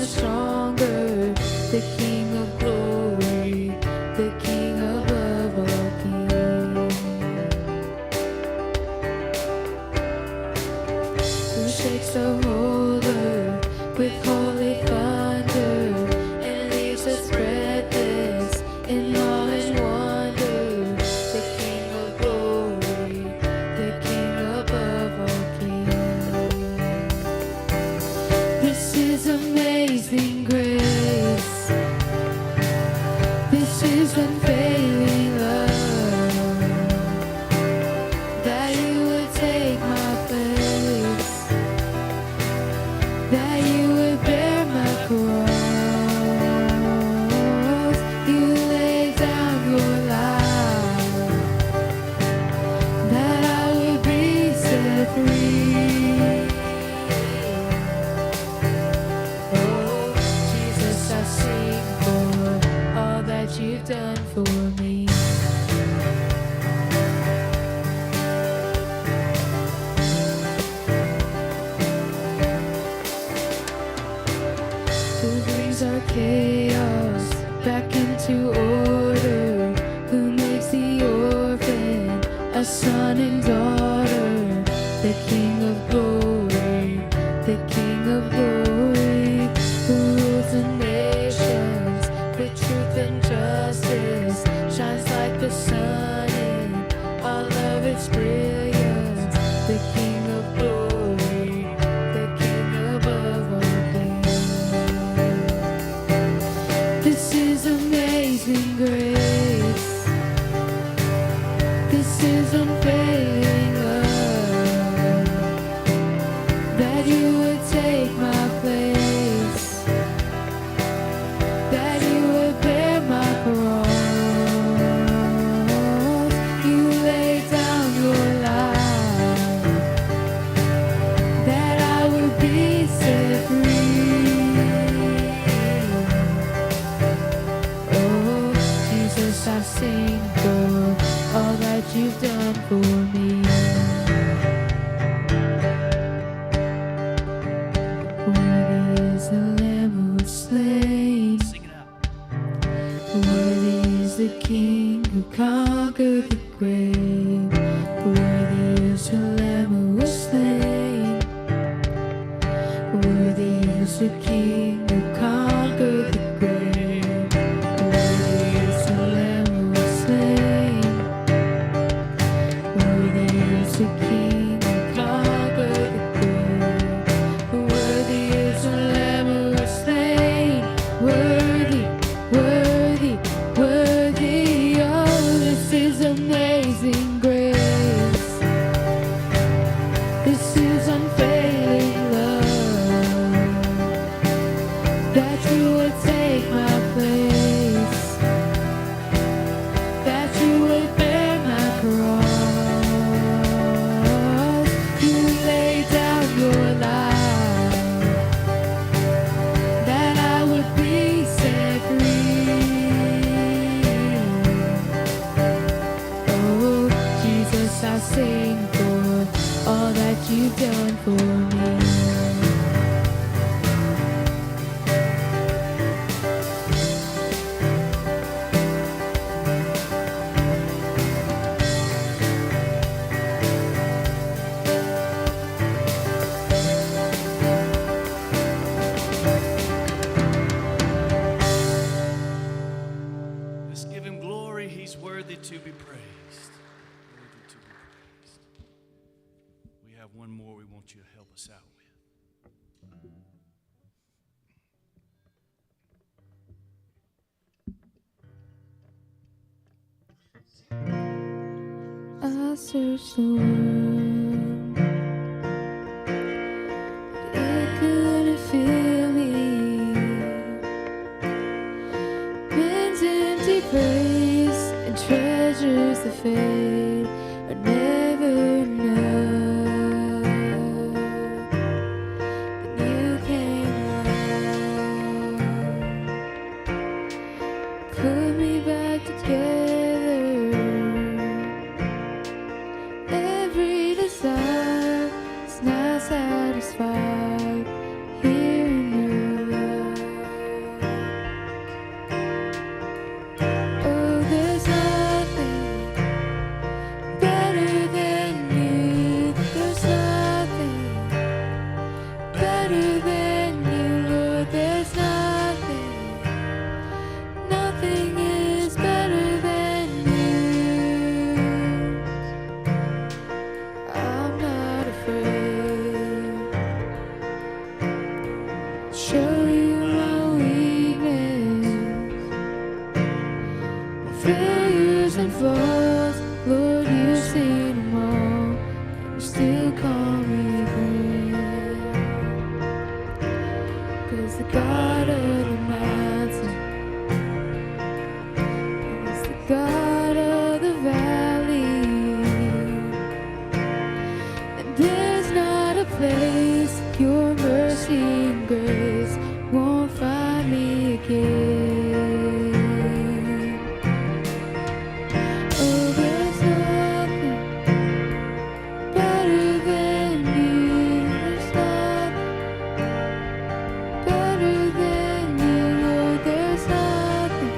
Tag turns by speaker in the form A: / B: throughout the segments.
A: much stronger, the King of glory, the King above all kings, who shakes the whole earth with holy thunder and leaves us breathless in awe and wonder, the King of glory, the King above all kings. This is amazing grace. This is unfailing love, that you would take my place, that you would bear my cross. You laid down your life, that I would be set free. Oh, Jesus, I sing for all that you've done for me. Who brings our chaos back into order, who makes the orphan a son and daughter, the King of glory, the King of glory, who rules the nations with truth and justice, shines like the sun in all of its brilliance, the King of glory, the King above all things. This is amazing grace. This is unfailing love, that you would take my place, that you would bear my cross. You laid down your life, that I would be set free. Oh, Jesus, I sing for all that you've done for me. Worthy is the Lamb who was slain.
B: Sing it out.
A: Worthy is the King who conquered the grave. Worthy is the Lamb who was slain. Worthy is the King who conquered the grave. Worthy is the Lamb who was slain. Worthy is the King who conquered the grave. Worthy is the Lamb who was slain. Worthy, worthy, worthy. Oh, this is amazing grace. This is unfailing love, that you would take my place, that you would bear my cross. You laid down your life, that I would be set free. Oh, Jesus, I sing for all that you've done for me.
B: Let's give him glory. He's worthy to be praised. Worthy to be praised. We have one more we want you to help us out with.
A: I searched the world, it couldn't fill me. Men's empty praise and treasures that fade are never enough. Then you came along, put me back together. Every desire is now satisfied here in your love. better than you, Lord. There's nothing, nothing is better than you. I'm not afraid. Show you my weakness, my failures and flaws. Lord, you've seen them all, and you still call me friend. 'Cause the God of the mountain is the God of the valley, and there's not a place your mercy and grace won't find me again. Oh, there's nothing better than you. There's nothing better than you, Lord. There's nothing,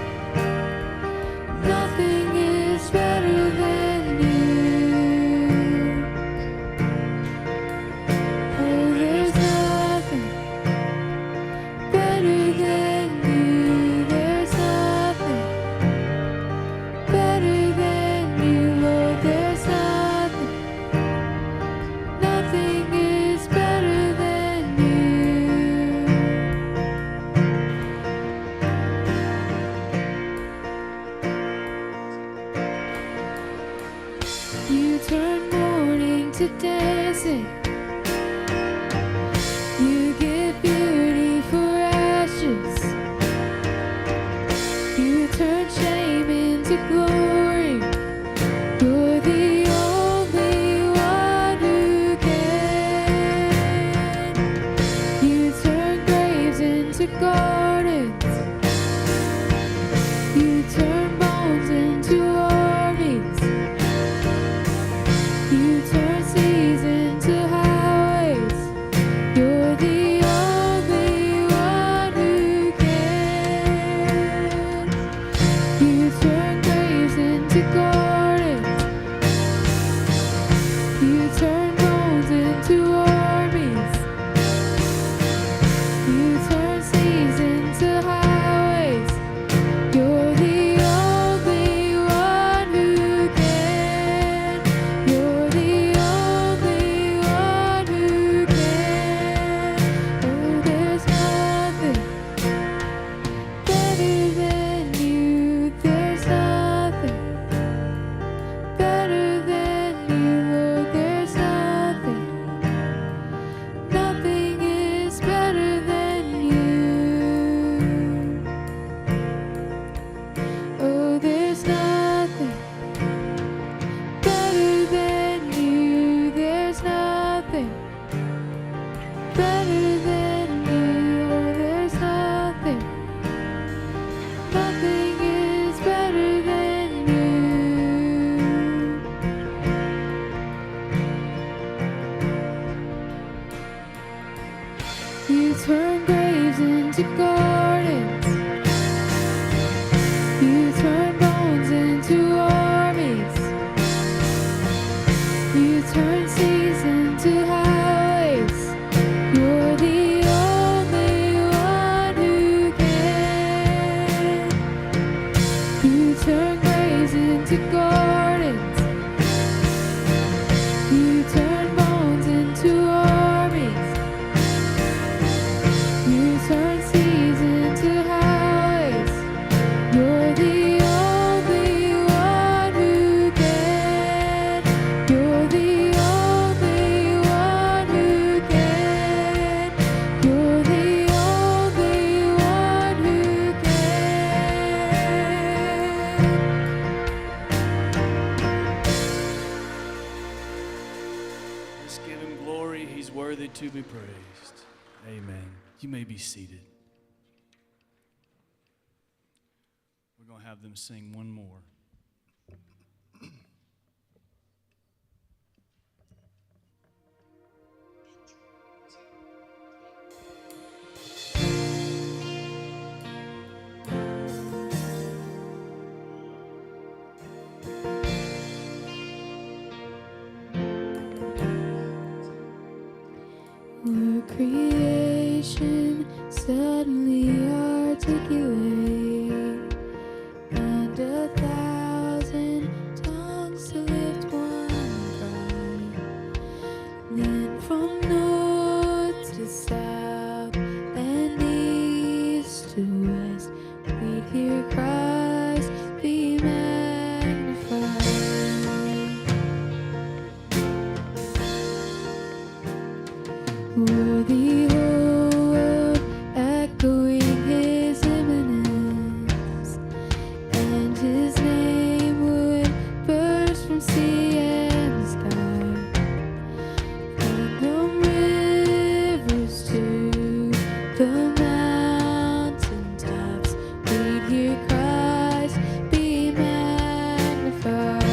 A: nothing is better than you. Oh, there's nothing better than you. There's nothing better than you, Lord. There's nothing, nothing is better than you. You turn mourning to dancing. You give beauty for ashes. You turn shame into glory. You're the only one who can. You turn graves into gardens. You turn bones into armies. You turn seas into highways. You're the only one who can. You turn graves into gardens. You turn bones into armies. You turn seas into highways. You're the only one who can. You're the only one who can. Oh, there's nothing better than you. There's nothing better than you, Lord. There's nothing, nothing is better than you. Oh, there's nothing better than you. There's nothing better than you. Oh, there's nothing, nothing is better than you. You turn graves into gardens. You turn bones into armies. You turn seas into highways. You're the only one who can. You turn graves into gardens. You turn bones into armies. You turn seas into highways. You're the only one who can. You're the only one who can. You're the only one who can.
B: Let's give him glory. He's worthy to be praised. Amen. You may be seated. We're going to have them sing one more.
A: We're created nation suddenly articulate, and 1,000 tongues to lift one cry. Then from north to south and east to west, we'd hear Christ be magnified. Were the whole world echoing his imminence, and his name would burst from sea and sky, from the rivers to the mountain tops, we'd hear Christ be magnified.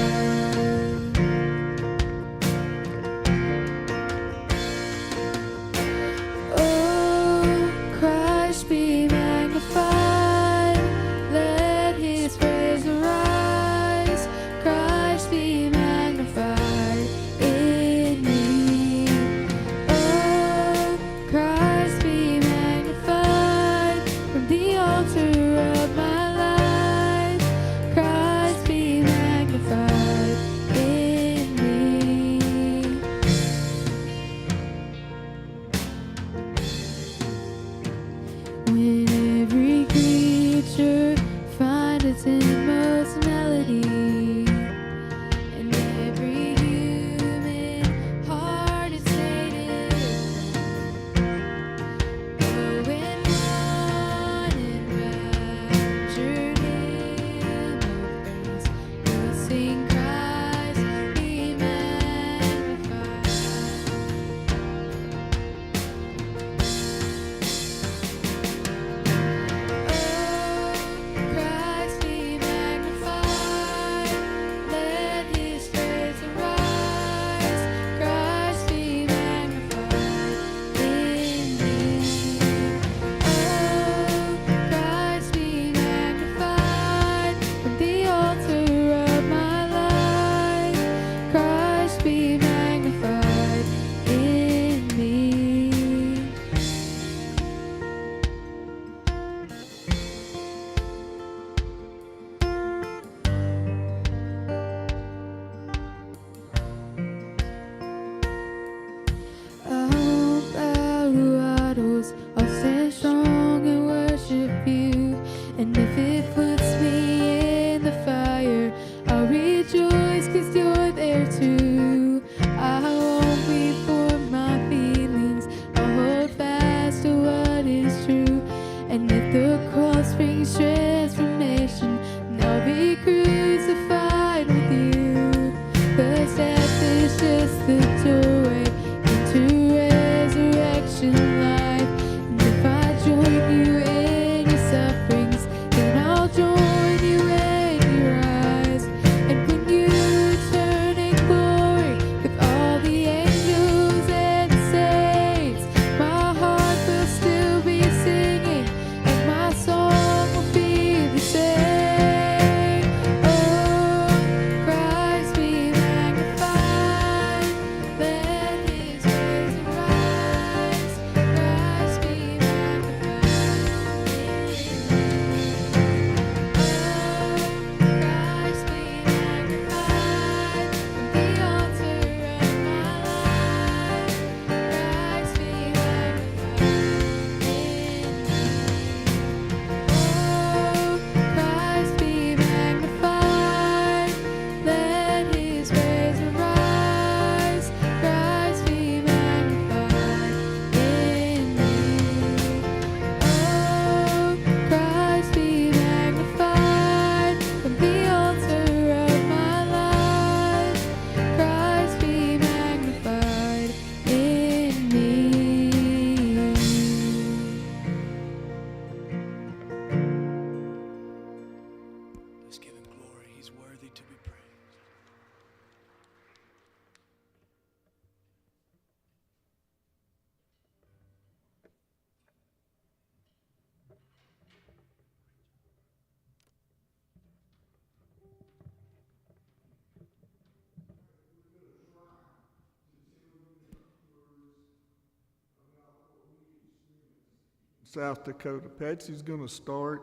C: South Dakota. Patsy's going to start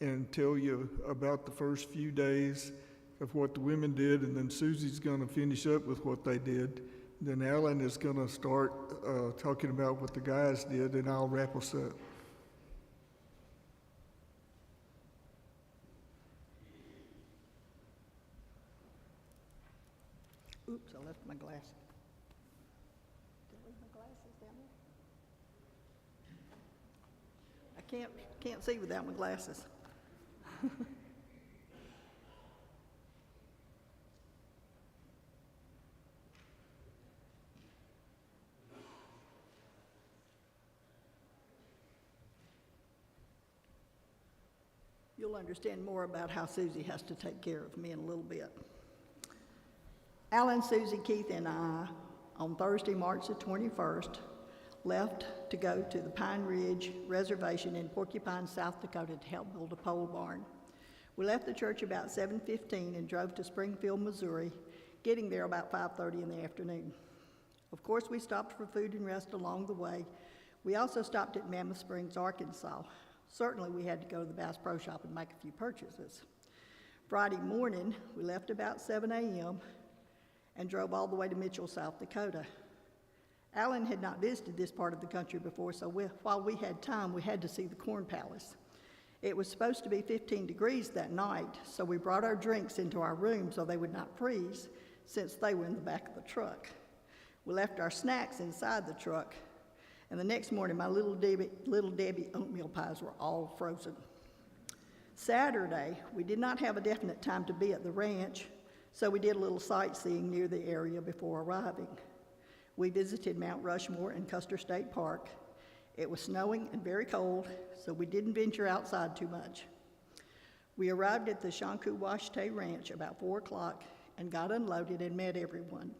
C: and tell you about the first few days of what the women did, and then Susie's going to finish up with what they did. Then Alan is going to start talking about what the guys did, and I'll wrap us up.
D: Oops, I left my glasses. Did I leave my glasses down there? I can't see without my glasses. You'll understand more about how Susie has to take care of me in a little bit. Alan, Susie, Keith, and I, on Thursday, March the 21st, left to go to the Pine Ridge Reservation in Porcupine, South Dakota to help build a pole barn. We left the church about 7:15 and drove to Springfield, Missouri, getting there about 5:30 in the afternoon. Of course, we stopped for food and rest along the way. We also stopped at Mammoth Springs, Arkansas. Certainly, we had to go to the Bass Pro Shop and make a few purchases. Friday morning, we left about 7 a.m. and drove all the way to Mitchell, South Dakota. Alan had not visited this part of the country before, so while we had time, we had to see the Corn Palace. It was supposed to be 15 degrees that night, so we brought our drinks into our room so they would not freeze, since they were in the back of the truck. We left our snacks inside the truck, and the next morning, my Little Debbie oatmeal pies were all frozen. Saturday, we did not have a definite time to be at the ranch, so we did a little sightseeing near the area before arriving. We visited Mount Rushmore and Custer State Park. It was snowing and very cold, so we didn't venture outside too much. We arrived at the Shanku-Washte Ranch about 4 o'clock and got unloaded and met everyone.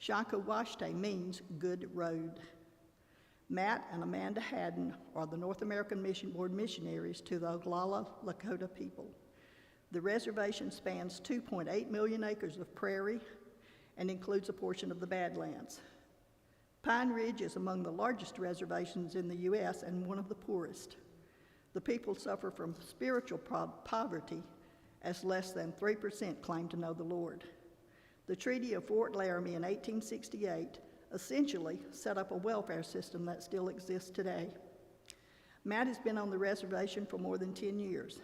D: Shanku-Washte means good road. Matt and Amanda Haddon are the North American Mission Board missionaries to the Oglala Lakota people. The reservation spans 2.8 million acres of prairie and includes a portion of the Badlands. Pine Ridge is among the largest reservations in the U.S. and one of the poorest. The people suffer from spiritual poverty, as less than 3% claim to know the Lord. The Treaty of Fort Laramie in 1868 essentially set up a welfare system that still exists today. Matt has been on the reservation for more than 10 years.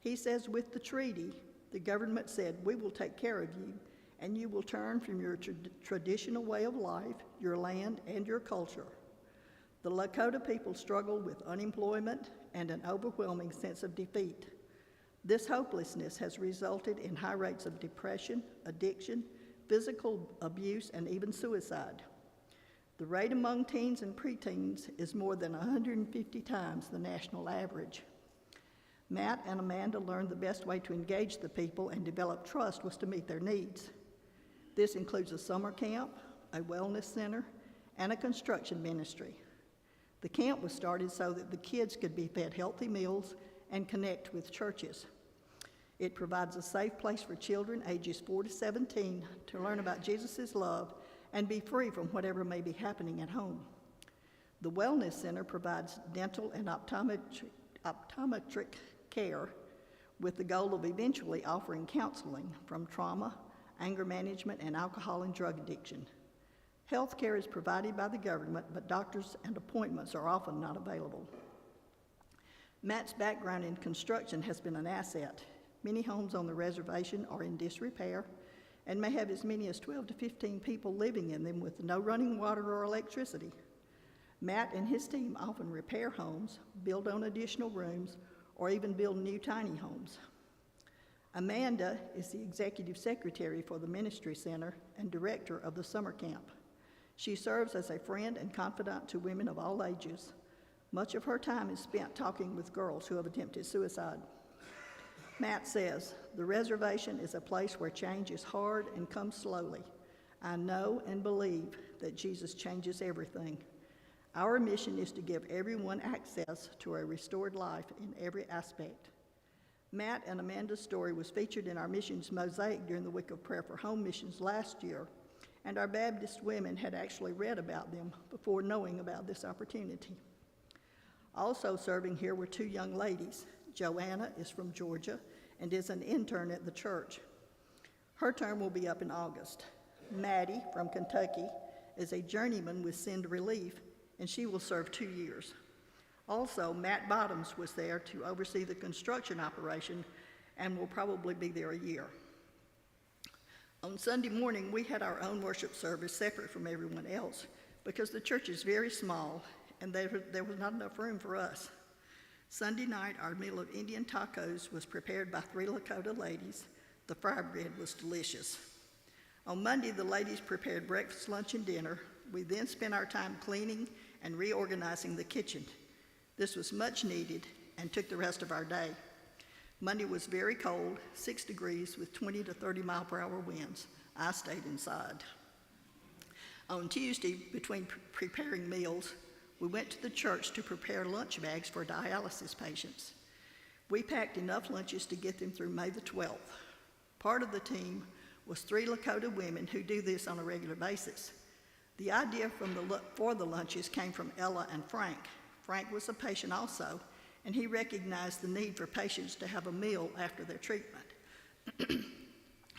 D: He says with the treaty, the government said, we will take care of you, and you will turn from your traditional way of life, your land, and your culture. The Lakota people struggle with unemployment and an overwhelming sense of defeat. This hopelessness has resulted in high rates of depression, addiction, physical abuse, and even suicide. The rate among teens and preteens is more than 150 times the national average. Matt and Amanda learned the best way to engage the people and develop trust was to meet their needs. This includes a summer camp, a wellness center, and a construction ministry. The camp was started so that the kids could be fed healthy meals and connect with churches. It provides a safe place for children ages 4 to 17 to learn about Jesus' love and be free from whatever may be happening at home. The Wellness Center provides dental and optometric care with the goal of eventually offering counseling from trauma, anger management, and alcohol and drug addiction. Health care is provided by the government, but doctors and appointments are often not available. Matt's background in construction has been an asset. Many homes on the reservation are in disrepair and may have as many as 12 to 15 people living in them with no running water or electricity. Matt and his team often repair homes, build on additional rooms, or even build new tiny homes. Amanda is the executive secretary for the Ministry Center and director of the summer camp. She serves as a friend and confidant to women of all ages. Much of her time is spent talking with girls who have attempted suicide. Matt says, the reservation is a place where change is hard and comes slowly. I know and believe that Jesus changes everything. Our mission is to give everyone access to a restored life in every aspect. Matt and Amanda's story was featured in our missions mosaic during the Week of Prayer for Home Missions last year, and our Baptist women had actually read about them before knowing about this opportunity. Also serving here were two young ladies. Joanna is from Georgia and is an intern at the church. Her term will be up in August. Maddie from Kentucky is a journeyman with Send Relief, and she will serve 2 years. Also, Matt Bottoms was there to oversee the construction operation and will probably be there a year. On Sunday morning, we had our own worship service separate from everyone else because the church is very small and there was not enough room for us. Sunday night, our meal of Indian tacos was prepared by 3 Lakota ladies. The fry bread was delicious. On Monday, the ladies prepared breakfast, lunch, and dinner. We then spent our time cleaning and reorganizing the kitchen. This was much needed and took the rest of our day. Monday was very cold, 6 degrees with 20 to 30 mile per hour winds. I stayed inside. On Tuesday, between preparing meals, we went to the church to prepare lunch bags for dialysis patients. We packed enough lunches to get them through May the 12th. Part of the team was 3 Lakota women who do this on a regular basis. The idea for the lunches came from Ella and Frank. Frank was a patient also, and he recognized the need for patients to have a meal after their treatment.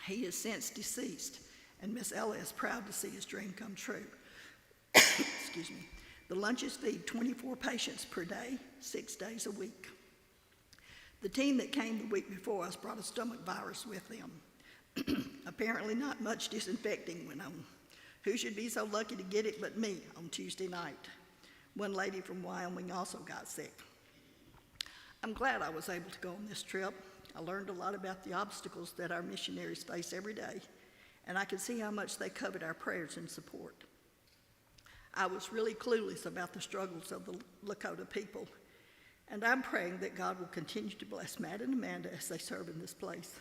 D: He is since deceased, and Miss Ella is proud to see his dream come true. Excuse me. The lunches feed 24 patients per day, 6 days a week. The team that came the week before us brought a stomach virus with them. Apparently not much disinfecting went on. Who should be so lucky to get it but me on Tuesday night? One lady from Wyoming also got sick. I'm glad I was able to go on this trip. I learned a lot about the obstacles that our missionaries face every day, and I could see how much they covered our prayers and support. I was really clueless about the struggles of the Lakota people, and I'm praying that God will continue to bless Matt and Amanda as they serve in this place.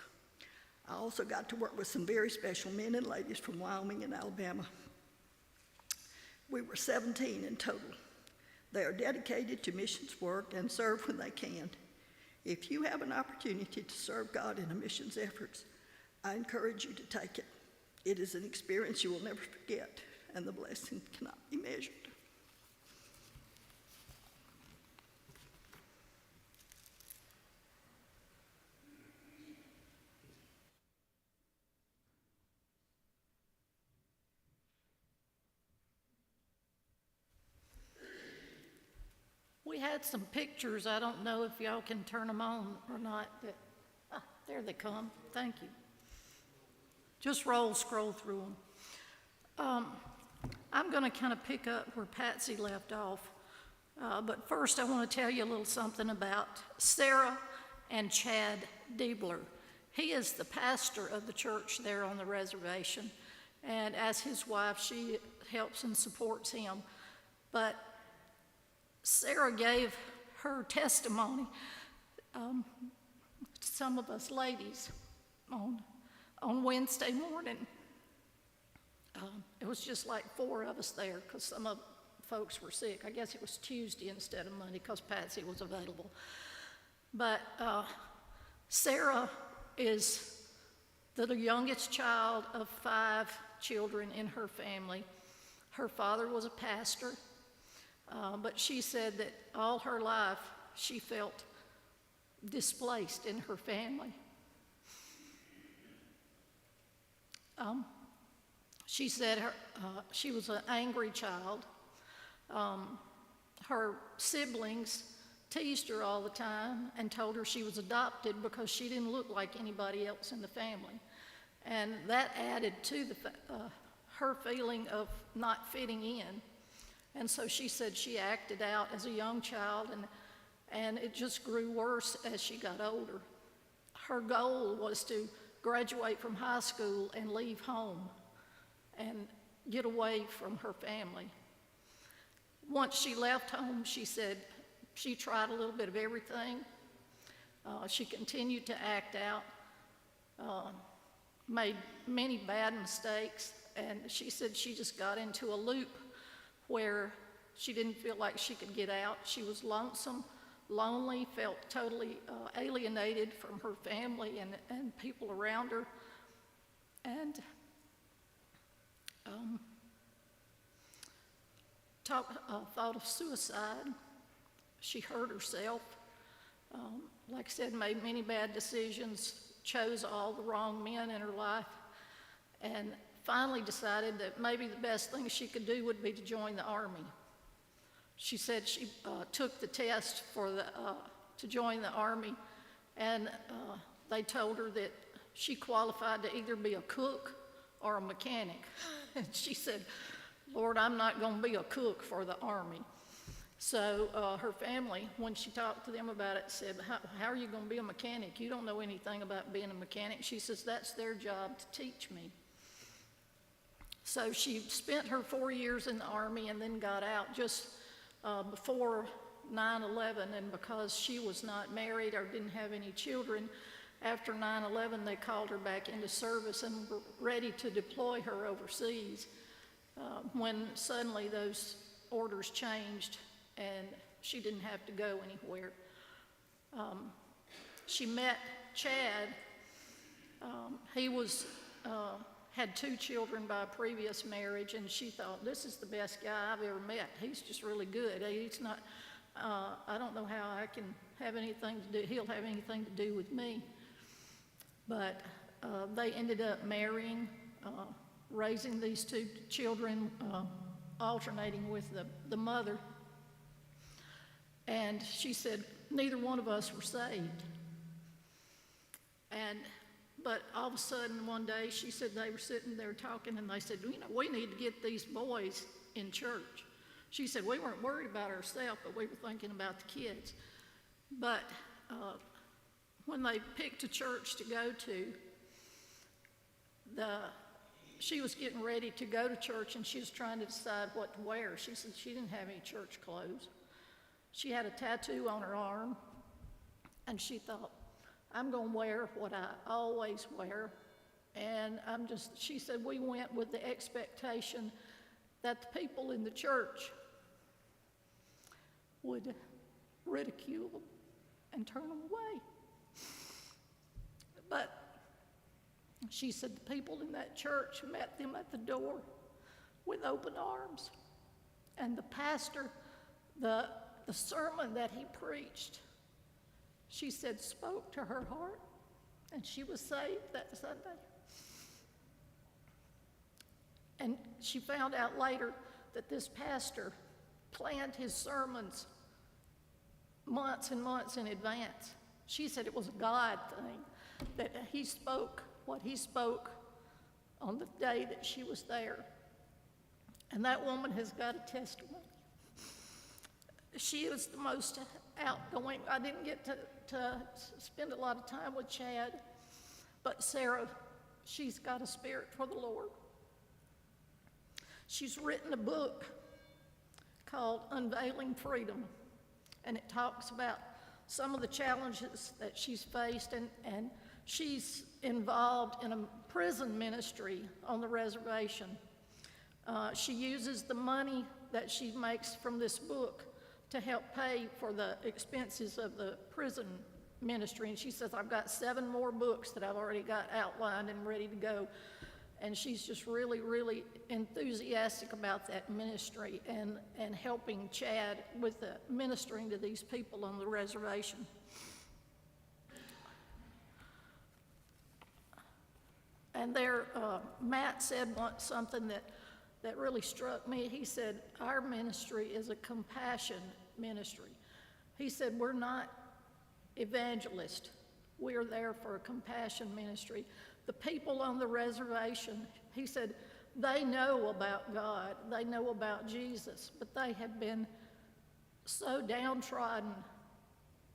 D: I also got to work with some very special men and ladies from Wyoming and Alabama. We were 17 in total. They are dedicated to missions work and serve when they can. If you have an opportunity to serve God in a missions efforts, I encourage you to take it. It is an experience you will never forget, and the blessing cannot be measured.
E: We had some pictures. I don't know if y'all can turn them on or not. But, there they come. Thank you. Just scroll through them. I'm going to kind of pick up where Patsy left off. But first, I want to tell you a little something about Sarah and Chad Diebler. He is the pastor of the church there on the reservation. And as his wife, she helps and supports him. But Sarah gave her testimony to some of us ladies on Wednesday morning. It was just like 4 of us there because some of folks were sick. I guess it was Tuesday instead of Monday because Patsy was available. But Sarah is the youngest child of 5 children in her family. Her father was a pastor. But she said that all her life she felt displaced in her family. She said she was an angry child. Her siblings teased her all the time and told her she was adopted because she didn't look like anybody else in the family. And that added to her feeling of not fitting in. And so she said she acted out as a young child, and it just grew worse as she got older. Her goal was to graduate from high school and leave home and get away from her family. Once she left home, she said she tried a little bit of everything. She continued to act out, made many bad mistakes, and she said she just got into a loop where she didn't feel like she could get out. She was lonesome, lonely, felt totally alienated from her family and people around her, and thought of suicide. she hurt herself. Like I said, made many bad decisions, chose all the wrong men in her life, and finally decided that maybe the best thing she could do would be to join the Army. She said she took the test to join the Army, and they told her that she qualified to either be a cook or a mechanic. And she said, Lord, I'm not going to be a cook for the Army. So her family, when she talked to them about it, said, how are you going to be a mechanic? You don't know anything about being a mechanic. She says, that's their job to teach me. So she spent her 4 years in the Army and then got out just before 9/11. And because she was not married or didn't have any children, after 9/11, they called her back into service and were ready to deploy her overseas when suddenly those orders changed and she didn't have to go anywhere. She met Chad. He had 2 children by a previous marriage, and she thought, this is the best guy I've ever met. He's just really good. He's not, I don't know how I can have anything to do, he'll have anything to do with me. But they ended up marrying, raising these 2 children, alternating with the mother. And she said, neither one of us were saved. But all of a sudden one day, she said they were sitting there talking, and they said, we need to get these boys in church. She said, we weren't worried about ourselves, but we were thinking about the kids. But when they picked a church to go to, she was getting ready to go to church, and she was trying to decide what to wear. She said she didn't have any church clothes. She had a tattoo on her arm, and she thought, I'm going to wear what I always wear. And she said we went with the expectation that the people in the church would ridicule them and turn them away. But she said the people in that church met them at the door with open arms. And the pastor, the sermon that he preached, she said, spoke to her heart, and she was saved that Sunday. And she found out later that this pastor planned his sermons months and months in advance. She said it was a God thing, that he spoke what he spoke on the day that she was there. And that woman has got a testimony. She was the most outgoing. I didn't get to spend a lot of time with Chad, but Sarah, she's got a spirit for the Lord. She's written a book called Unveiling Freedom, and it talks about some of the challenges that she's faced, and she's involved in a prison ministry on the reservation. She uses the money that she makes from this book to help pay for the expenses of the prison ministry. And she says, I've got 7 more books that I've already got outlined and ready to go. And she's just really, really enthusiastic about that ministry and helping Chad with the ministering to these people on the reservation. And there, Matt said once something that really struck me. He said, our ministry is a compassion ministry. He said, we're not evangelists. We're there for a compassion ministry. The people on the reservation, he said, they know about God. They know about Jesus, but they have been so downtrodden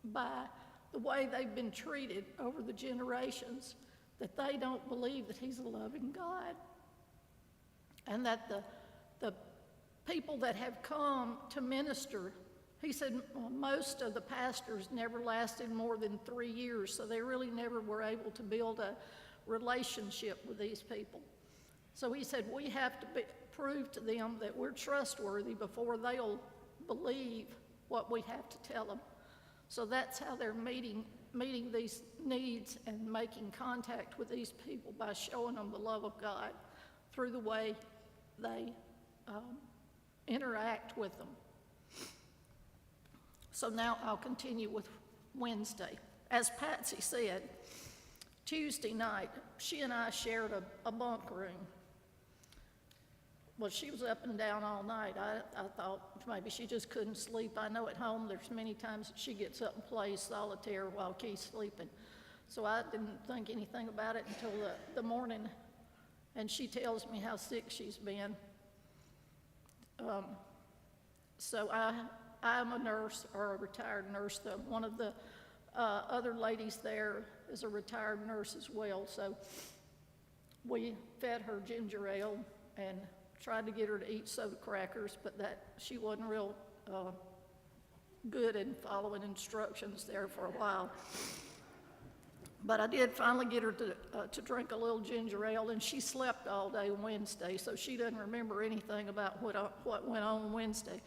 E: by the way they've been treated over the generations that they don't believe that he's a loving God. And that the people that have come to minister, he said most of the pastors never lasted more than 3 years, so they really never were able to build a relationship with these people. So he said we have to prove to them that we're trustworthy before they'll believe what we have to tell them. So that's how they're meeting these needs and making contact with these people, by showing them the love of God through the way they interact with them. So now I'll continue with Wednesday. As Patsy said, Tuesday night, she and I shared a bunk room. Well, she was up and down all night. I thought maybe she just couldn't sleep. I know at home there's many times that she gets up and plays solitaire while Keith's sleeping. So I didn't think anything about it until the morning, and she tells me how sick she's been. So I'm a nurse, or a retired nurse. One of the other ladies there is a retired nurse as well. So we fed her ginger ale and tried to get her to eat soda crackers, but she wasn't real good in following instructions there for a while. But I did finally get her to drink a little ginger ale, and she slept all day Wednesday, so she doesn't remember anything about what went on Wednesday.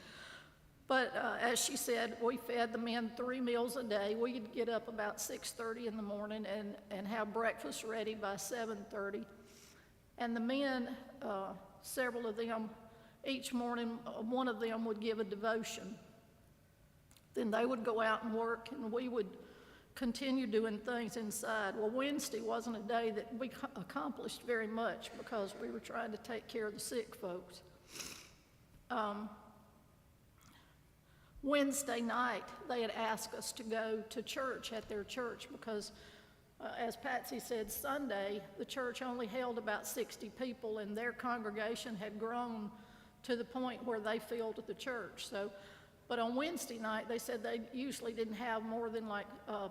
E: But as she said, we fed the men 3 meals a day. We'd get up about 6:30 in the morning and have breakfast ready by 7:30. And the men, several of them, each morning, one of them would give a devotion. Then they would go out and work, and we would continue doing things inside. Well, Wednesday wasn't a day that we accomplished very much because we were trying to take care of the sick folks. Wednesday night, they had asked us to go to church at their church because, as Patsy said, Sunday, the church only held about 60 people, and their congregation had grown to the point where they filled the church. But on Wednesday night, they said they usually didn't have more than like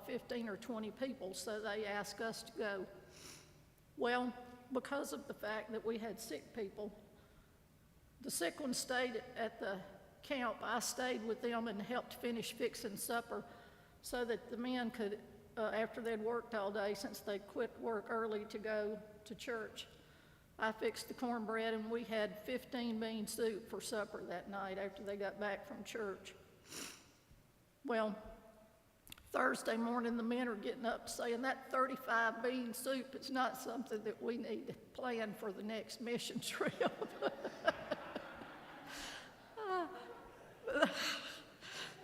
E: 15 or 20 people, so they asked us to go. Well, because of the fact that we had sick people, the sick ones stayed at the camp. I stayed with them and helped finish fixing supper so that the men could, after they'd worked all day, since they quit work early to go to church, I fixed the cornbread, and we had 15-bean soup for supper that night after they got back from church. Well, Thursday morning, the men are getting up saying that 35-bean soup is not something that we need to plan for the next mission trip.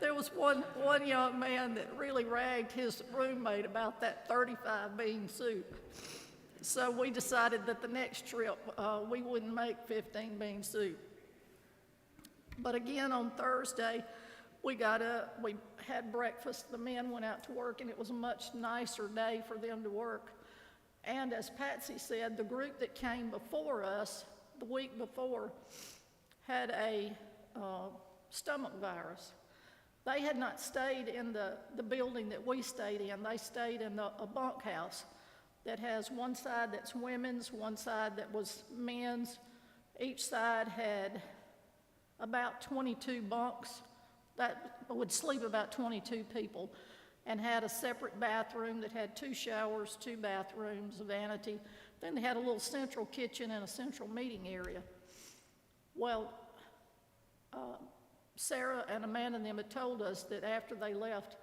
E: There was one young man that really ragged his roommate about that 35-bean soup. So we decided that the next trip we wouldn't make 15-bean soup. But again, on Thursday, we got up, we had breakfast, the men went out to work, and it was a much nicer day for them to work. And as Patsy said, the group that came before us the week before had a stomach virus. They had not stayed in the building that we stayed in. They stayed in a bunkhouse that has one side that's women's, one side that was men's. Each side had about 22 bunks that would sleep about 22 people, and had a separate bathroom that had 2 showers, 2 bathrooms, a vanity. Then they had a little central kitchen and a central meeting area. Well, Sarah and Amanda and them had told us that after they left,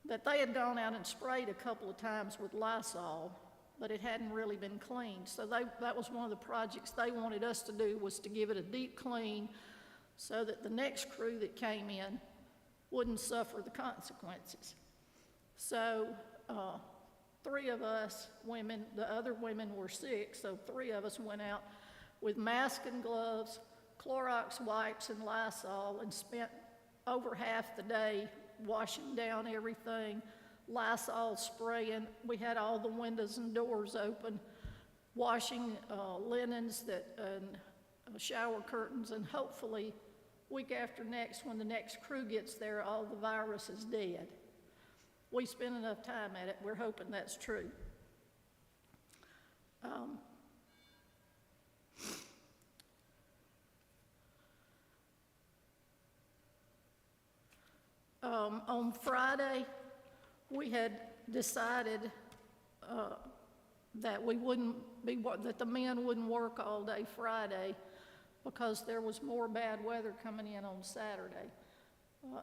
E: that they had gone out and sprayed a couple of times with Lysol, but it hadn't really been cleaned. So that was one of the projects they wanted us to do, was to give it a deep clean so that the next crew that came in wouldn't suffer the consequences. So 3 of us women, the other women were sick, so 3 of us went out with masks and gloves, Clorox wipes and Lysol, and spent over half the day washing down everything, Lysol spraying. We had all the windows and doors open, washing linens and shower curtains, and hopefully week after next, when the next crew gets there, all the virus is dead. We spent enough time at it. We're hoping that's true. On Friday, we had decided that that the men wouldn't work all day Friday because there was more bad weather coming in on Saturday.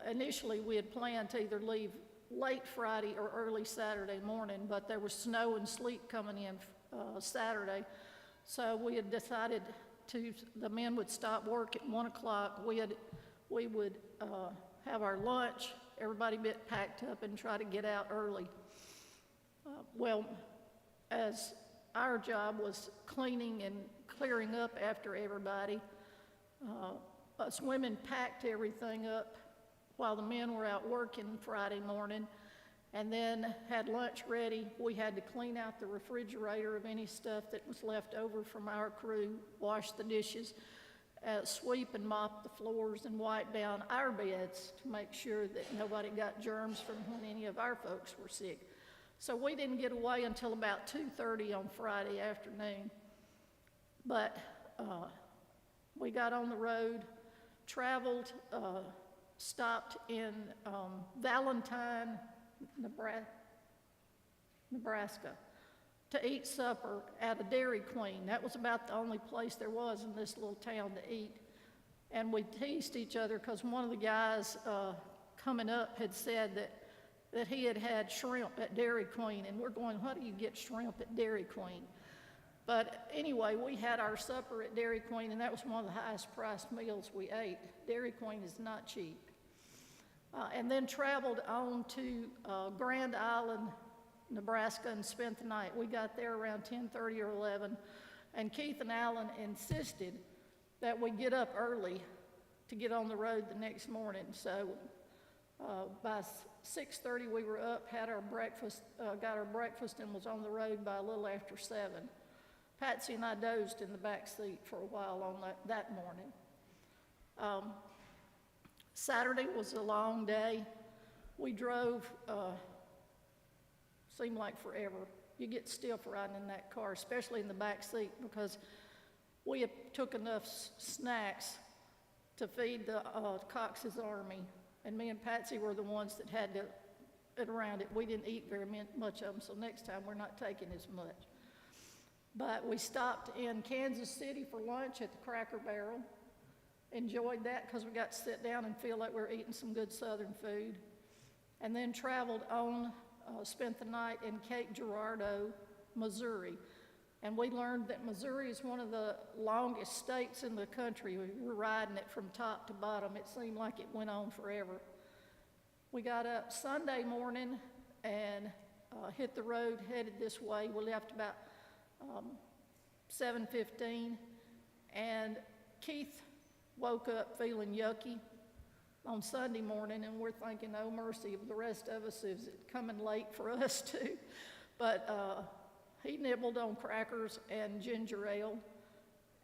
E: Initially, we had planned to either leave late Friday or early Saturday morning, but there was snow and sleet coming in Saturday, so we had decided the men would stop work at 1 o'clock. We would have our lunch everybody get packed up and try to get out early. Well, as our job was cleaning and clearing up after everybody, us women packed everything up while the men were out working Friday morning, and then had lunch ready. We had to clean out the refrigerator of any stuff that was left over from our crew, wash the dishes, sweep and mop the floors, and wipe down our beds to make sure that nobody got germs from when any of our folks were sick. So we didn't get away until about 2:30 on Friday afternoon. But we got on the road, traveled, stopped in Valentine, Nebraska, to eat supper at a Dairy Queen. That was about the only place there was in this little town to eat. And we teased each other because one of the guys coming up had said that he had had shrimp at Dairy Queen, and we're going, how do you get shrimp at Dairy Queen? But anyway, we had our supper at Dairy Queen, and that was one of the highest priced meals we ate. Dairy Queen is not cheap. And then traveled on to Grand Island, Nebraska, and spent the night. We got there around 10:30 or 11, and Keith and Alan insisted that we get up early to get on the road the next morning. So by 6:30 we were up, had our breakfast, got our breakfast, and was on the road by a little after 7. Patsy and I dozed in the back seat for a while on that morning. Saturday was a long day. We drove, seemed like forever. You get stiff riding in that car, especially in the back seat, because we had took enough snacks to feed the Cox's Army, and me and Patsy were the ones that had to eat around it. We didn't eat very much of them, so next time we're not taking as much. But we stopped in Kansas City for lunch at the Cracker Barrel. Enjoyed that because we got to sit down and feel like we were eating some good Southern food. And then traveled on, spent the night in Cape Girardeau, Missouri. And we learned that Missouri is one of the longest states in the country. We were riding it from top to bottom. It seemed like it went on forever. We got up Sunday morning and hit the road, headed this way. We left about 7:15, and Keith woke up feeling yucky on Sunday morning, and we're thinking, oh mercy, the rest of us, is it coming late for us too? But he nibbled on crackers and ginger ale,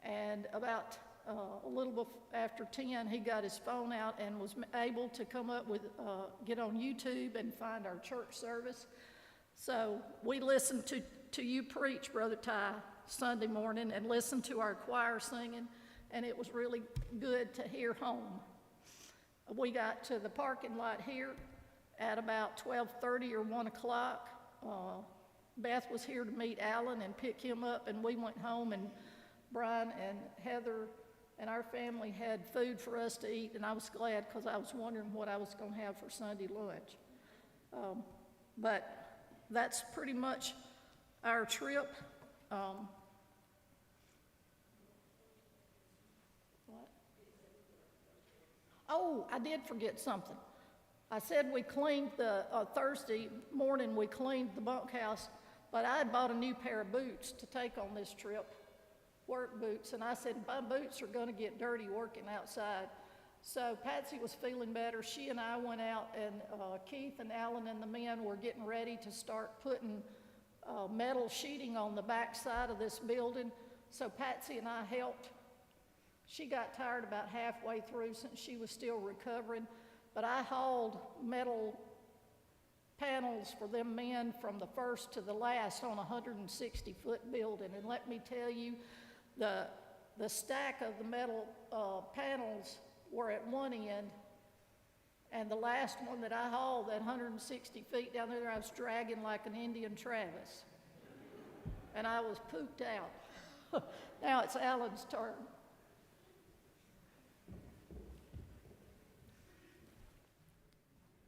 E: and about a little after 10, he got his phone out and was able to come up with, get on YouTube and find our church service. So we listened to you preach, Brother Ty, Sunday morning, and listened to our choir singing, and it was really good to hear home. We got to the parking lot here at about 12:30 or 1 o'clock. Beth was here to meet Alan and pick him up, and we went home, and Brian and Heather and our family had food for us to eat, and I was glad because I was wondering what I was going to have for Sunday lunch. But that's pretty much our trip. Oh, I did forget something. I said we cleaned the, Thursday morning we cleaned the bunkhouse, but I had bought a new pair of boots to take on this trip, work boots, and I said, my boots are gonna get dirty working outside. So Patsy was feeling better. She and I went out, and Keith and Alan and the men were getting ready to start putting metal sheeting on the back side of this building. So Patsy and I helped. She got tired about halfway through since she was still recovering, but I hauled metal panels for them men from the first to the last on a 160-foot building. And let me tell you, the stack of the metal panels were at one end, and the last one that I hauled, that 160 feet down there, I was dragging like an Indian Travis. And I was pooped out. Now it's Alan's turn.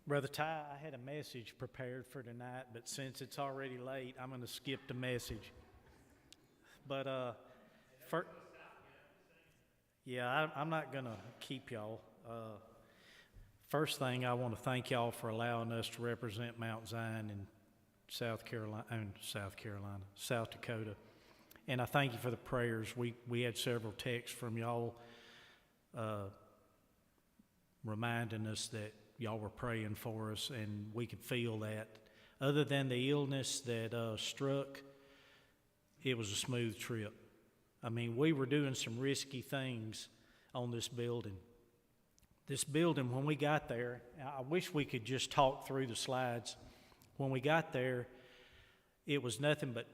F: Brother Ty, I had a message prepared for tonight, but since it's already late, I'm going to skip the message. But I'm not going to keep y'all. First thing, I want to thank y'all for allowing us to represent Mount Zion in South Dakota. And I thank you for the prayers. We had several texts from y'all reminding us that y'all were praying for us, and we could feel that. Other than the illness that struck, it was a smooth trip. I mean, we were doing some risky things on this building. This building, when we got there, I wish we could just talk through the slides. When we got there, it was nothing but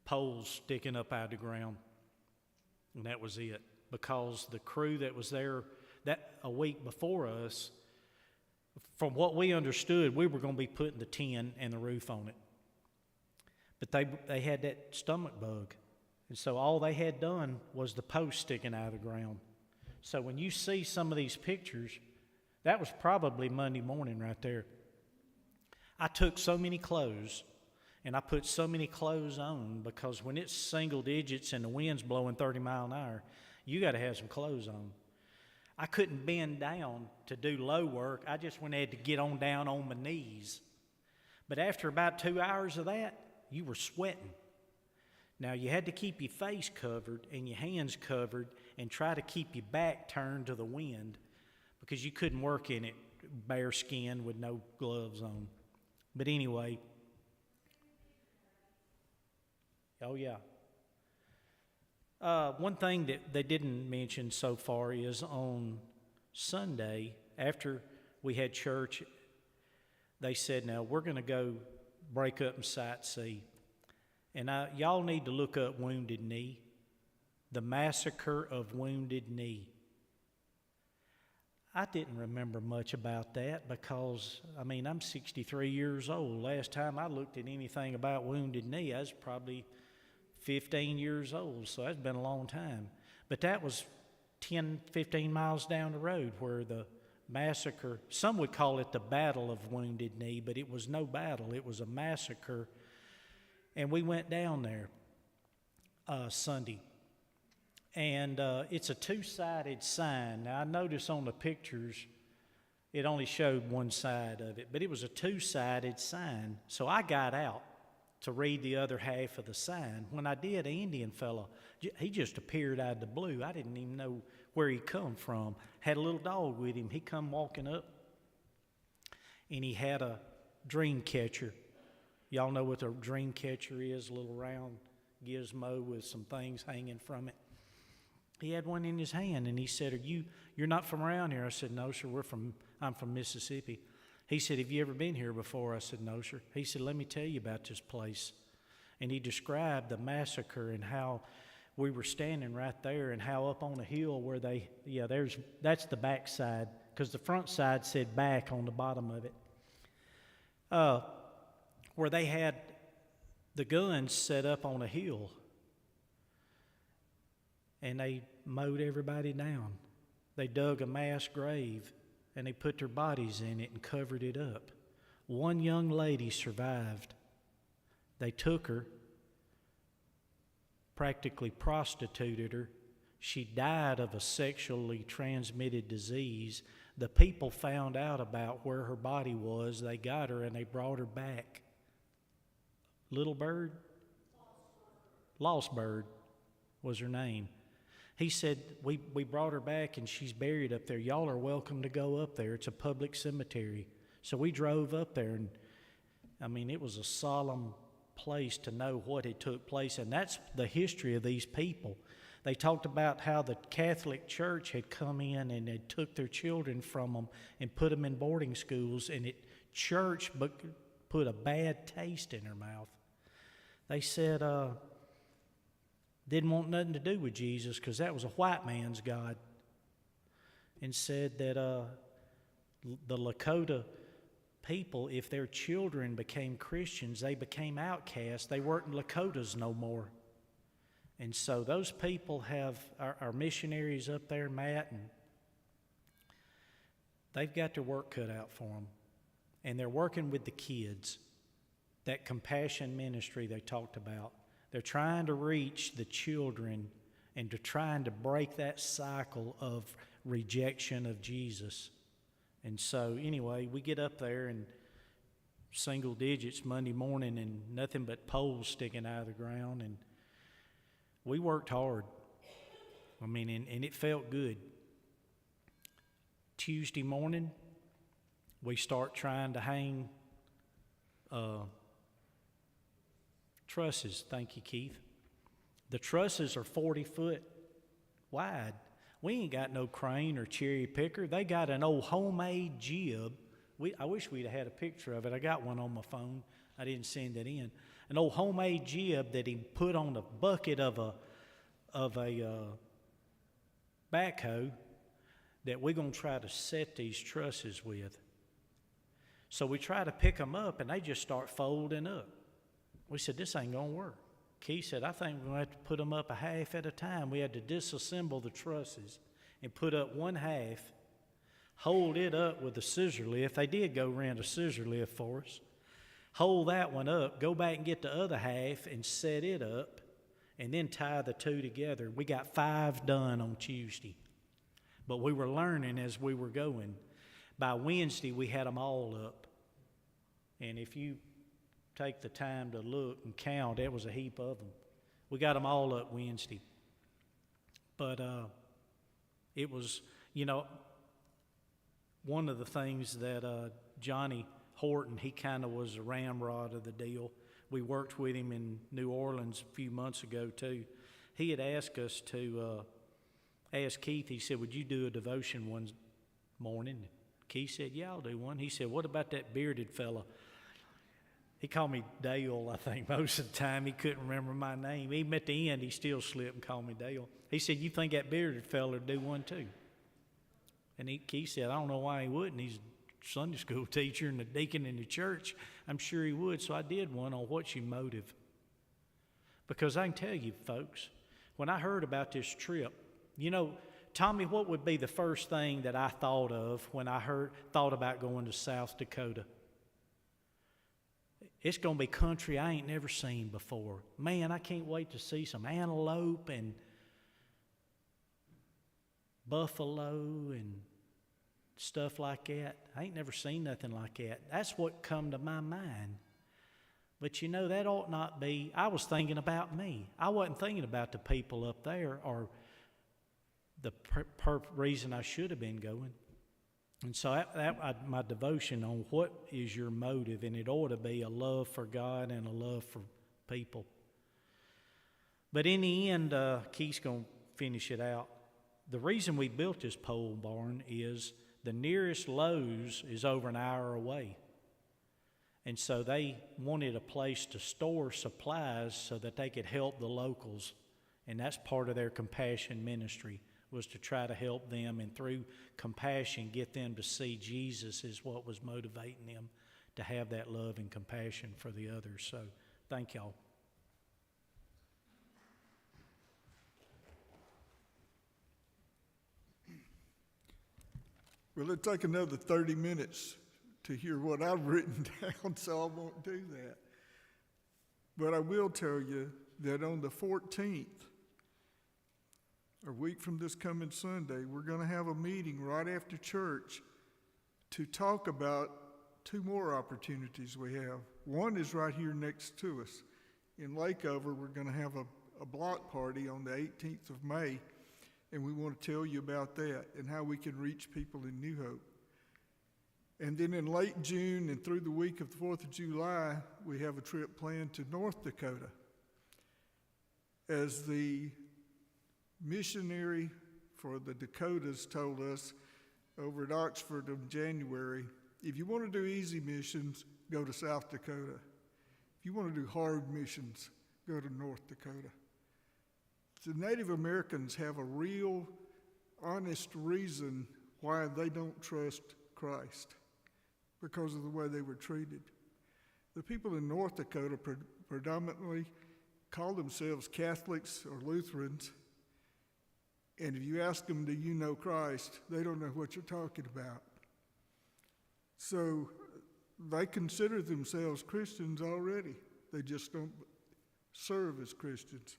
F: poles sticking up out of the ground, and that was it. Because the crew that was there that a week before us, from what we understood, we were going to be putting the tin and the roof on it. But they had that stomach bug, and so all they had done was the post sticking out of the ground. So when you see some of these pictures, that was probably Monday morning right there. I took so many clothes, and I put so many clothes on, because when it's single digits and the wind's blowing 30 miles an hour, you got to have some clothes on. I couldn't bend down to do low work. I just went ahead to get on down on my knees. But after about 2 hours of that, you were sweating. Now, you had to keep your face covered and your hands covered and try to keep your back turned to the wind, because you couldn't work in it bare skin with no gloves on. But anyway, oh yeah. One thing that they didn't mention so far is on Sunday, after we had church, they said, now we're going to go break up and sightsee. And y'all need to look up Wounded Knee, the massacre of Wounded Knee. I didn't remember much about that because, I'm 63 years old. Last time I looked at anything about Wounded Knee, I was probably 15 years old, so that's been a long time. But that was 10, 15 miles down the road where the massacre, some would call it the Battle of Wounded Knee, but it was no battle, it was a massacre. And we went down there Sunday. And it's a two-sided sign. Now, I noticed on the pictures, it only showed one side of it, but it was a two-sided sign. So I got out to read the other half of the sign. When I did, an Indian fellow, he just appeared out of the blue. I didn't even know where he come from. Had a little dog with him. He come walking up, and he had a dream catcher. Y'all know what a dream catcher is, a little round gizmo with some things hanging from it. He had one in his hand, and he said, you're not from around here? I said, no, sir, I'm from Mississippi. He said, have you ever been here before? I said, no, sir. He said, let me tell you about this place. And he described the massacre and how we were standing right there, and how up on a hill where that's the back side, because the front side said back on the bottom of it, where they had the guns set up on a hill, and they mowed everybody down. They dug a mass grave, and they put their bodies in it and covered it up. One young lady survived. They took her, practically prostituted her. She died of a sexually transmitted disease. The people found out about where her body was. They got her, and they brought her back. Little Bird? Lost Bird was her name. He said, we brought her back, and she's buried up there. Y'all are welcome to go up there. It's a public cemetery. So we drove up there, and it was a solemn place to know what had took place. And that's the history of these people. They talked about how the Catholic Church had come in and had took their children from them and put them in boarding schools, and church put a bad taste in her mouth. They said, didn't want nothing to do with Jesus because that was a white man's God, and said that the Lakota people, if their children became Christians, they became outcasts. They weren't Lakotas no more. And so those people have our missionaries up there, Matt, and they've got their work cut out for them. And they're working with the kids, that compassion ministry they talked about. They're trying to reach the children and they're trying to break that cycle of rejection of Jesus. And so anyway, we get up there and single digits Monday morning and nothing but poles sticking out of the ground, and we worked hard. I mean, and it felt good. Tuesday morning, we start trying to hang trusses. Thank you, Keith. The trusses are 40 foot wide. We ain't got no crane or cherry picker. They got an old homemade jib. I wish we'd have had a picture of it. I got one on my phone. I didn't send it in. An old homemade jib that he put on the bucket of a backhoe that we're going to try to set these trusses with. So we try to pick them up, and they just start folding up. We said, this ain't going to work. Keith said, I think we're going to have to put them up a half at a time. We had to disassemble the trusses and put up one half, hold it up with a scissor lift. They did go rent a scissor lift for us. Hold that one up, go back and get the other half and set it up, and then tie the two together. We got 5 done on Tuesday. But we were learning as we were going. By Wednesday, we had them all up. And if you take the time to look and count, there was a heap of them. We got them all up Wednesday. But it was, one of the things that Johnny Horton, he kind of was a ramrod of the deal. We worked with him in New Orleans a few months ago, too. He had asked us to ask Keith, he said, would you do a devotion one morning? Keith said, yeah, I'll do one. He said, what about that bearded fella? He called me Dale, I think, most of the time. He couldn't remember my name. Even at the end, he still slipped and called me Dale. He said, you think that bearded fella would do one too? And Keith said, I don't know why he wouldn't. He's a Sunday school teacher and a deacon in the church. I'm sure he would. So I did one on what's your motive. Because I can tell you, folks, when I heard about this trip, Tommy, what would be the first thing that I thought of when I thought about going to South Dakota? It's going to be country I ain't never seen before. Man, I can't wait to see some antelope and buffalo and stuff like that. I ain't never seen nothing like that. That's what come to my mind. But that ought not be. I was thinking about me. I wasn't thinking about the people up there or the reason I should have been going. And so my devotion on what is your motive, and it ought to be a love for God and a love for people. But in the end, Keith's going to finish it out. The reason we built this pole barn is the nearest Lowe's is over an hour away. And so they wanted a place to store supplies so that they could help the locals. And that's part of their compassion ministry, was to try to help them, and through compassion get them to see Jesus is what was motivating them to have that love and compassion for the others. So thank y'all.
C: Well, it'll take another 30 minutes to hear what I've written down, so I won't do that. But I will tell you that on the 14th, a week from this coming Sunday, we're going to have a meeting right after church to talk about 2 more opportunities we have. One is right here next to us. In Lakeover, we're going to have a block party on the 18th of May, and we want to tell you about that and how we can reach people in New Hope. And then in late June and through the week of the 4th of July, we have a trip planned to North Dakota. As the missionary for the Dakotas told us over at Oxford in January, if you want to do easy missions, go to South Dakota. If you want to do hard missions, go to North Dakota. The Native Americans have a real, honest reason why they don't trust Christ, because of the way they were treated. The people in North Dakota predominantly call themselves Catholics or Lutherans, and if you ask them, do you know Christ, they don't know what you're talking about. So they consider themselves Christians already. They just don't serve as Christians.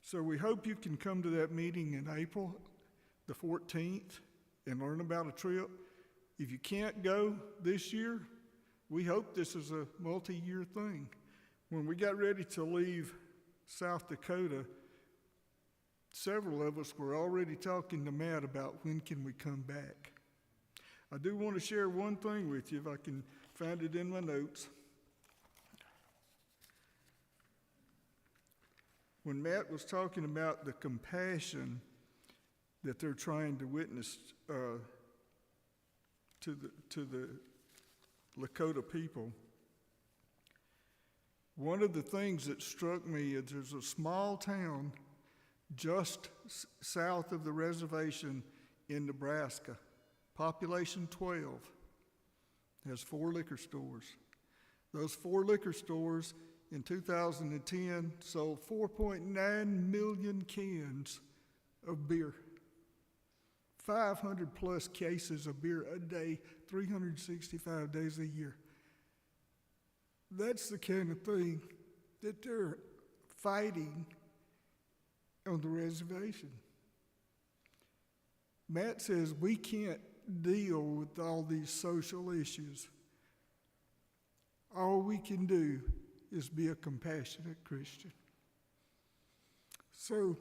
C: So we hope you can come to that meeting in April the 14th and learn about a trip. If you can't go this year, we hope this is a multi-year thing. When we got ready to leave South Dakota, several of us were already talking to Matt about when can we come back. I do want to share one thing with you, if I can find it in my notes. When Matt was talking about the compassion that they're trying to witness to the Lakota people, one of the things that struck me is there's a small town just south of the reservation in Nebraska, population 12, has 4 liquor stores. Those 4 liquor stores in 2010 sold 4.9 million cans of beer. 500 plus cases of beer a day, 365 days a year. That's the kind of thing that they're fighting on the reservation. Matt says we can't deal with all these social issues. All we can do is be a compassionate Christian. So,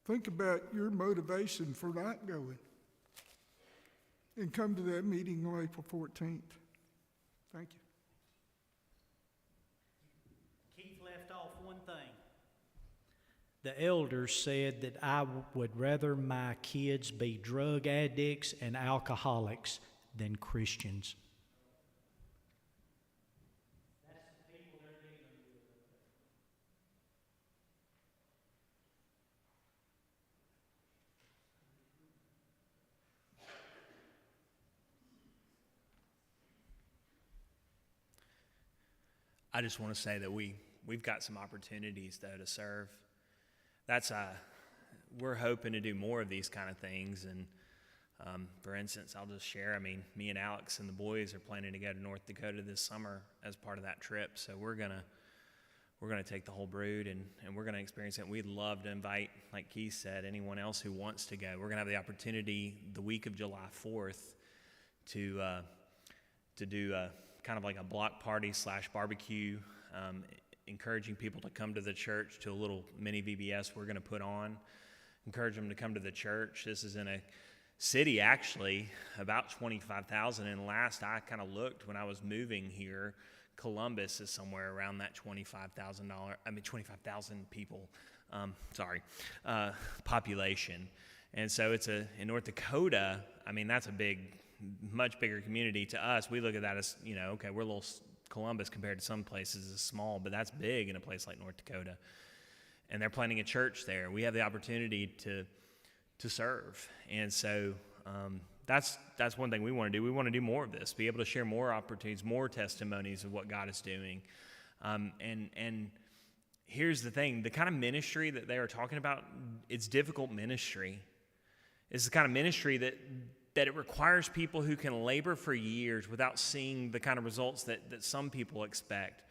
C: think about your motivation for not going. And come to that meeting on April 14th. Thank you.
F: Keith left off one thing. The elders said that I would rather my kids be drug addicts and alcoholics than Christians.
G: I just want to say that we've got some opportunities, though, to serve. We're hoping to do more of these kind of things. And for instance, I'll just share, me and Alex and the boys are planning to go to North Dakota this summer as part of that trip. So we're gonna take the whole brood and we're gonna experience it. We'd love to invite, like Keith said, anyone else who wants to go. We're gonna have the opportunity the week of July 4th to do kind of like a block party / barbecue, encouraging people to come to the church, to a little mini VBS we're going to put on, encourage them to come to the church. This is in a city, actually, about 25,000, and last I kind of looked when I was moving here, Columbus is somewhere around that 25,000 people, population. And so it's in North Dakota, that's a much bigger community to us. We look at that as, okay, we're a little Columbus compared to some places is small, but that's big in a place like North Dakota. And they're planting a church there. We have the opportunity to serve. And so that's one thing we want to do. We want to do more of this, be able to share more opportunities, more testimonies of what God is doing. And here's the thing, the kind of ministry that they are talking about, it's difficult ministry. It's the kind of ministry that it requires people who can labor for years without seeing the kind of results that some people expect.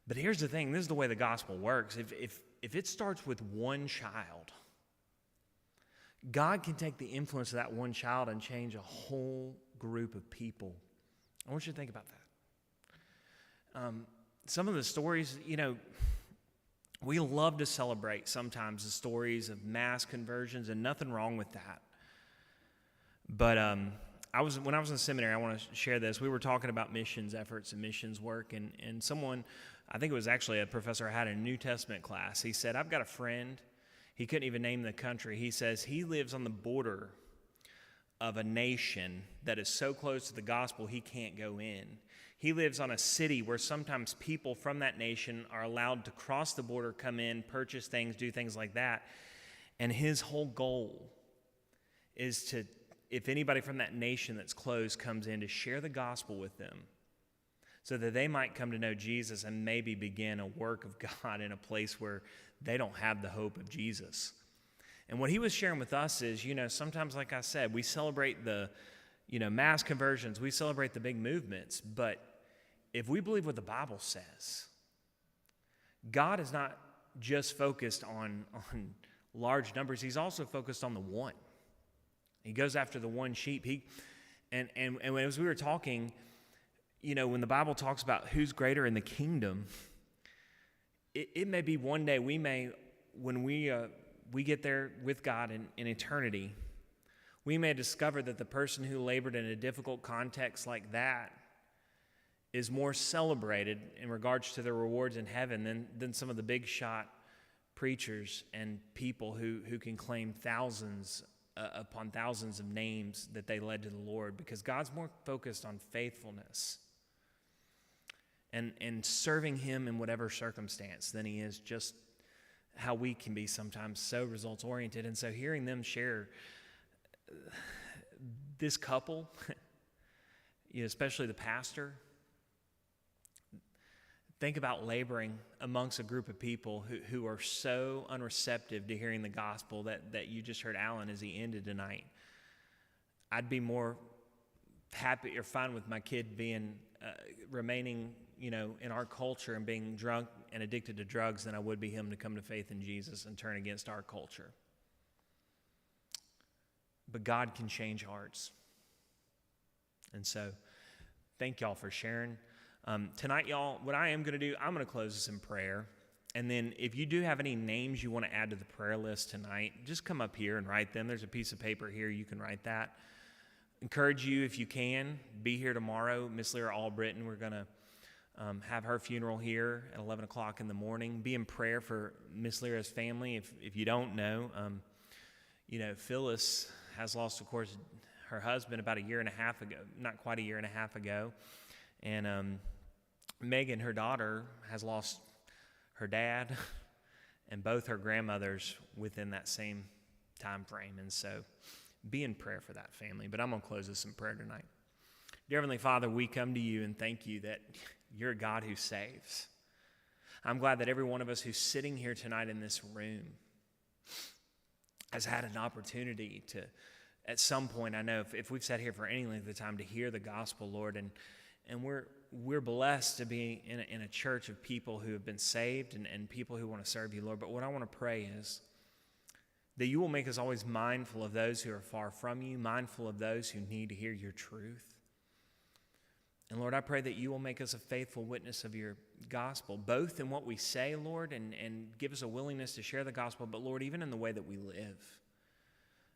G: But here's the thing, this is the way the gospel works. If it starts with one child, God can take the influence of that one child and change a whole group of people. I want you to think about that. Some of the stories, we love to celebrate sometimes the stories of mass conversions, and nothing wrong with that. But when I was in seminary, I want to share this. We were talking about missions efforts and missions work, and someone, I think it was actually a professor I had in a New Testament class, he said, I've got a friend, he couldn't even name the country. He says he lives on the border of a nation that is so close to the gospel he can't go in. He lives on a city where sometimes people from that nation are allowed to cross the border, come in, purchase things, do things like that. And his whole goal is to, if anybody from that nation that's close comes in, to share the gospel with them so that they might come to know Jesus and maybe begin a work of God in a place where they don't have the hope of Jesus. And what he was sharing with us is, sometimes, like I said, we celebrate the, mass conversions, we celebrate the big movements, but if we believe what the Bible says, God is not just focused on large numbers, he's also focused on the one. He goes after the one sheep. And as we were talking, when the Bible talks about who's greater in the kingdom, it may be one day when we get there with God in eternity, we may discover that the person who labored in a difficult context like that is more celebrated in regards to their rewards in heaven than some of the big shot preachers and people who can claim thousands upon thousands of names that they led to the Lord, because God's more focused on faithfulness and serving him in whatever circumstance than he is just how we can be sometimes so results oriented. And so hearing them share this couple, especially the pastor, think about laboring amongst a group of people who are so unreceptive to hearing the gospel that you just heard Alan as he ended tonight. I'd be more happy or fine with my kid being remaining, in our culture and being drunk and addicted to drugs than I would be him to come to faith in Jesus and turn against our culture. But God can change hearts. And so, thank y'all for sharing. Tonight, y'all, what I am going to do, I'm going to close this in prayer. And then if you do have any names you want to add to the prayer list tonight, just come up here and write them. There's a piece of paper here. You can write that. Encourage you, if you can, be here tomorrow. Miss Lyra Albritton, we're going to have her funeral here at 11 o'clock in the morning. Be in prayer for Miss Lyra's family. If you don't know, Phyllis has lost, of course, her husband about a year and a half ago, not quite a year and a half ago. And Megan, her daughter, has lost her dad and both her grandmothers within that same time frame. And so be in prayer for that family. But I'm going to close this in prayer tonight. Dear Heavenly Father, we come to you and thank you that you're a God who saves. I'm glad that every one of us who's sitting here tonight in this room has had an opportunity to, at some point, I know if we've sat here for any length of time, to hear the gospel, Lord, and we're blessed to be in a church of people who have been saved and people who want to serve you, Lord. But what I want to pray is that you will make us always mindful of those who are far from you, mindful of those who need to hear your truth. And Lord, I pray that you will make us a faithful witness of your gospel, both in what we say, Lord, and give us a willingness to share the gospel, but Lord, even in the way that we live.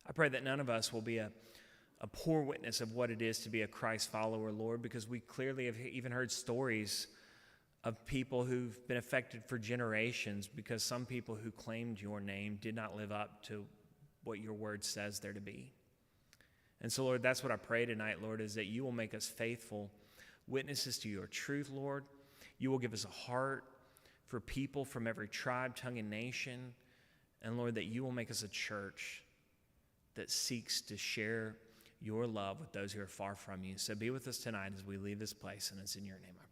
G: I pray that none of us will be a poor witness of what it is to be a Christ follower, Lord, because we clearly have even heard stories of people who've been affected for generations because some people who claimed your name did not live up to what your word says they're to be. And so, Lord, that's what I pray tonight, Lord, is that you will make us faithful witnesses to your truth, Lord. You will give us a heart for people from every tribe, tongue, and nation. And Lord, that you will make us a church that seeks to share your love with those who are far from you. So be with us tonight as we leave this place, and it's in your name I pray.